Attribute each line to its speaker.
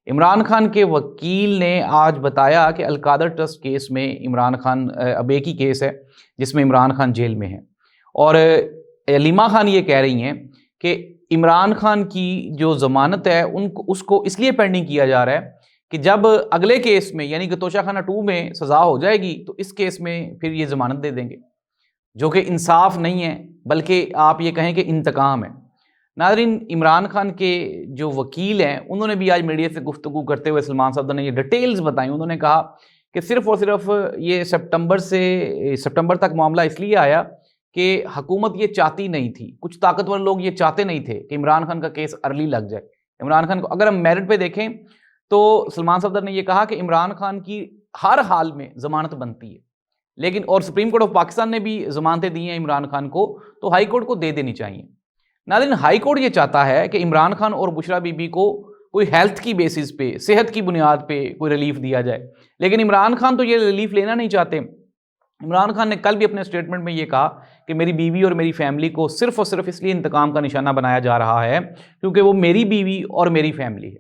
Speaker 1: عمران خان کے وکیل نے آج بتایا کہ القادر ٹرسٹ کیس میں عمران خان اب ایک ہی کیس ہے جس میں عمران خان جیل میں ہیں، اور علیمہ خان یہ کہہ رہی ہیں کہ عمران خان کی جو ضمانت ہے اس کو اس لیے پینڈنگ کیا جا رہا ہے کہ جب اگلے کیس میں یعنی کہ توشہ خانہ 2 میں سزا ہو جائے گی تو اس کیس میں پھر یہ ضمانت دے دیں گے، جو کہ انصاف نہیں ہے بلکہ آپ یہ کہیں کہ انتقام ہے۔ ناظرین، عمران خان کے جو وکیل ہیں انہوں نے بھی آج میڈیا سے گفتگو کرتے ہوئے سلمان صاحب نے یہ ڈیٹیلز بتائیں۔ انہوں نے کہا کہ صرف اور صرف یہ ستمبر تک معاملہ اس لیے آیا کہ حکومت یہ چاہتی نہیں تھی، کچھ طاقتور لوگ یہ چاہتے نہیں تھے کہ عمران خان کا کیس ارلی لگ جائے۔ عمران خان کو اگر ہم میرٹ پہ دیکھیں تو سلمان صفدر نے یہ کہا کہ عمران خان کی ہر حال میں ضمانت بنتی ہے، لیکن اور سپریم کورٹ آف پاکستان نے بھی ضمانتیں دی ہیں عمران خان کو، تو ہائی کورٹ کو دے دینی چاہیے۔ ناظرین، ہائی کورٹ یہ چاہتا ہے کہ عمران خان اور بشرا بی بی کو کوئی ہیلتھ کی بیسس پہ، صحت کی بنیاد پہ کوئی ریلیف دیا جائے، لیکن عمران خان تو یہ ریلیف لینا نہیں چاہتے۔ عمران خان نے کل بھی اپنے اسٹیٹمنٹ میں یہ کہا کہ میری بیوی اور میری فیملی کو صرف اور صرف اس لیے انتقام کا نشانہ بنایا جا رہا ہے کیونکہ وہ میری بیوی اور میری فیملی ہے۔